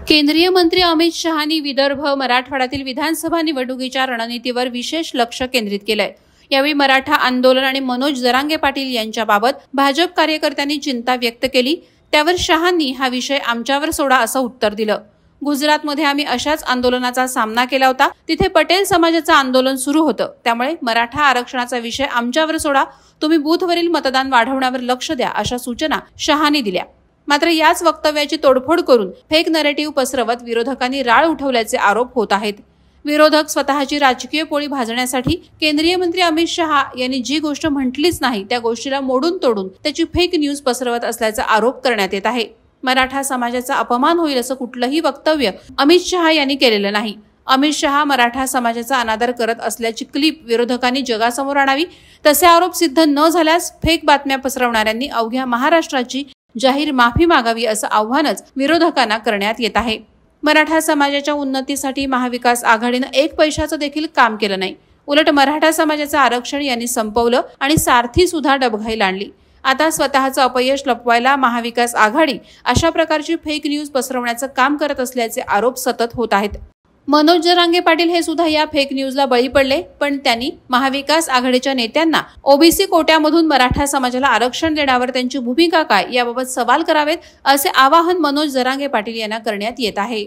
केंद्रीय मंत्री अमित शहानी विदर्भ मराठवाड्यातील विधानसभा निवडणुकीच्या रणनीतीवर विशेष लक्ष केंद्रित केलंय। यावेळी मराठा आंदोलन आणि मनोज जरांगे पाटील यांच्याबाबत भाजप कार्यकर्त्यांनी चिंता व्यक्त केली। त्यावर शहांनी हा विषय आमच्यावर सोडा असं उत्तर दिलं। गुजरातमध्ये आम्ही अशाच आंदोलनाचा सामना केला होता, तिथे पटेल समाजाचं आंदोलन सुरू होतं, त्यामुळे मराठा आरक्षणाचा विषय आमच्यावर सोडा, तुम्ही बूथवरील मतदान वाढवण्यावर लक्ष द्या अशा सूचना शहांनी दिल्या। मात्र याच वक्तव्याची तोडफोड करून फेक नरेटिव्ह पसरवत विरोधकांनी राळ उठवल्याचे आरोप होत आहेत। विरोधक स्वतःची राजकीय पोळी भाजण्यासाठी केंद्रीय मंत्री अमित शहा यांनी जी गोष्ट म्हटलीच नाही त्या गोष्टीला मोडून तोडून त्याची फेक न्यूज पसरवत असल्याचा आरोप करण्यात येत आहे। मराठा समाजाचा अपमान होईल असं कुठलंही वक्तव्य अमित शहा यांनी केलेलं नाही। अमित शहा मराठा समाजाचा अनादर करत असल्याची क्लिप विरोधकांनी जगासमोर आणावी, तसे आरोप सिद्ध न झाल्यास फेक बातम्या पसरवणाऱ्यांनी अवघ्या महाराष्ट्राची जाहीर माफी मागावी असं आव्हानच विरोधकांना करण्यात येत आहे। मराठा समाजाच्या उन्नतीसाठी महाविकास आघाडीनं एक पैशाचं देखील काम केलं नाही, उलट मराठा समाजाचं आरक्षण यांनी संपवलं आणि सारथी सुद्धा डबघाईला आणली। आता स्वतःचं अपयश लपवायला महाविकास आघाडी अशा प्रकारची फेक न्यूज पसरवण्याचं काम करत असल्याचे आरोप सतत होत आहेत। मनोज जरांगे पाटील हे सुद्धा या फेक न्यूजला बळी पडले, पण त्यांनी महाविकास आघाडीच्या नेत्यांना ओबीसी कोट्यामधून मराठा समाजाला आरक्षण देण्यावर त्यांची भूमिका काय याबाबत सवाल करावेत असे आवाहन मनोज जरांगे पाटील यांना करण्यात येत आहे।